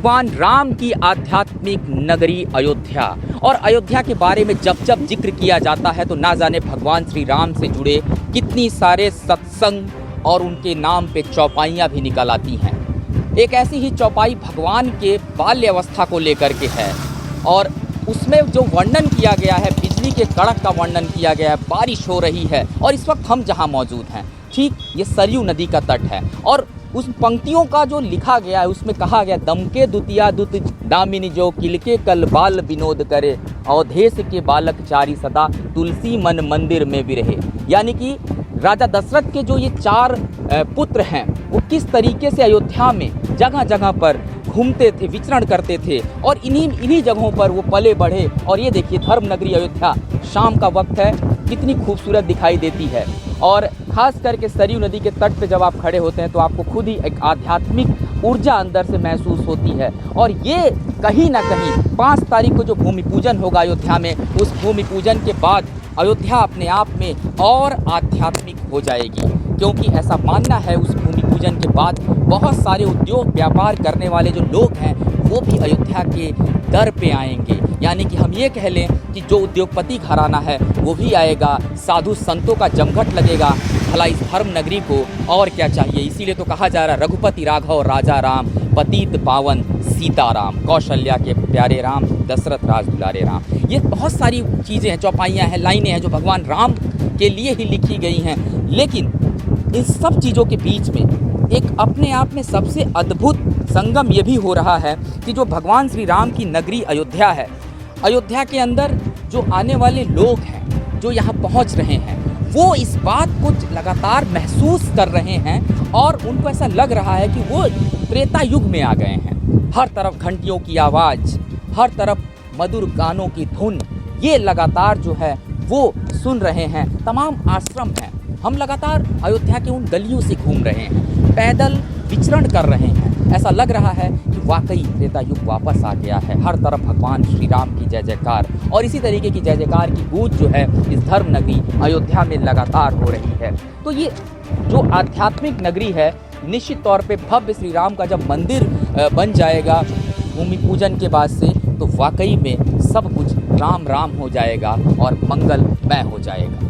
भगवान राम की आध्यात्मिक नगरी अयोध्या। और अयोध्या के बारे में जब जब जिक्र किया जाता है तो ना जाने भगवान श्री राम से जुड़े कितनी सारे सत्संग और उनके नाम पे चौपाइयाँ भी निकल आती हैं। एक ऐसी ही चौपाई भगवान के बाल्य अवस्था को लेकर के है और उसमें जो वर्णन किया गया है, बिजली के कड़क का वर्णन किया गया है, बारिश हो रही है और इस वक्त हम जहाँ मौजूद हैं ठीक ये सरयू नदी का तट है। और उस पंक्तियों का जो लिखा गया है उसमें कहा गया, दमके दुतिया दुत दामिनी जो किलके कल बाल विनोद करे, अवधेश के बालक चारी सदा तुलसी मन मंदिर में विरहे। यानी कि राजा दशरथ के जो ये 4 पुत्र हैं वो किस तरीके से अयोध्या में जगह जगह पर घूमते थे, विचरण करते थे और इन्हीं जगहों पर वो पले बढ़े। और ये देखिए धर्म नगरी अयोध्या, शाम का वक्त है, कितनी खूबसूरत दिखाई देती है। और ख़ास करके सरयू नदी के तट पे जब आप खड़े होते हैं तो आपको खुद ही एक आध्यात्मिक ऊर्जा अंदर से महसूस होती है। और ये कहीं ना कहीं 5 तारीख को जो भूमि पूजन होगा अयोध्या में, उस भूमि पूजन के बाद अयोध्या अपने आप में और आध्यात्मिक हो जाएगी, क्योंकि ऐसा मानना है उस भूमि पूजन के बाद बहुत सारे उद्योग व्यापार करने वाले जो लोग हैं वो भी अयोध्या के दर पे आएंगे। यानी कि हम ये कह लें कि जो उद्योगपति घराना है वो भी आएगा, साधु संतों का जमघट लगेगा। भला इस धर्म नगरी को और क्या चाहिए। इसीलिए तो कहा जा रहा है, रघुपति राघव राजा राम, पतित पावन सीताराम, कौशल्या के प्यारे राम, दशरथ राज दुलारे राम। ये बहुत सारी चीज़ें हैं, चौपाइयाँ हैं, लाइनें हैं जो भगवान राम के लिए ही लिखी गई हैं। लेकिन इन सब चीज़ों के बीच में एक अपने आप में सबसे अद्भुत संगम ये भी हो रहा है कि जो भगवान श्री राम की नगरी अयोध्या है, अयोध्या के अंदर जो आने वाले लोग हैं, जो यहाँ पहुँच रहे हैं, वो इस बात को लगातार महसूस कर रहे हैं और उनको ऐसा लग रहा है कि वो त्रेता युग में आ गए हैं। हर तरफ घंटियों की आवाज़, हर तरफ मधुर गानों की धुन, ये लगातार जो है वो सुन रहे हैं। तमाम आश्रम हैं, हम लगातार अयोध्या के उन गलियों से घूम रहे हैं, पैदल विचरण कर रहे हैं। ऐसा लग रहा है कि वाकई त्रेता युग वापस आ गया है। हर तरफ भगवान श्री राम की जय जयकार और इसी तरीके की जय जयकार की गूंज जो है इस धर्म नगरी अयोध्या में लगातार हो रही है। तो ये जो आध्यात्मिक नगरी है, निश्चित तौर पे भव्य श्री राम का जब मंदिर बन जाएगा भूमि पूजन के बाद से, तो वाकई में सब कुछ राम राम हो जाएगा और मंगलमय हो जाएगा।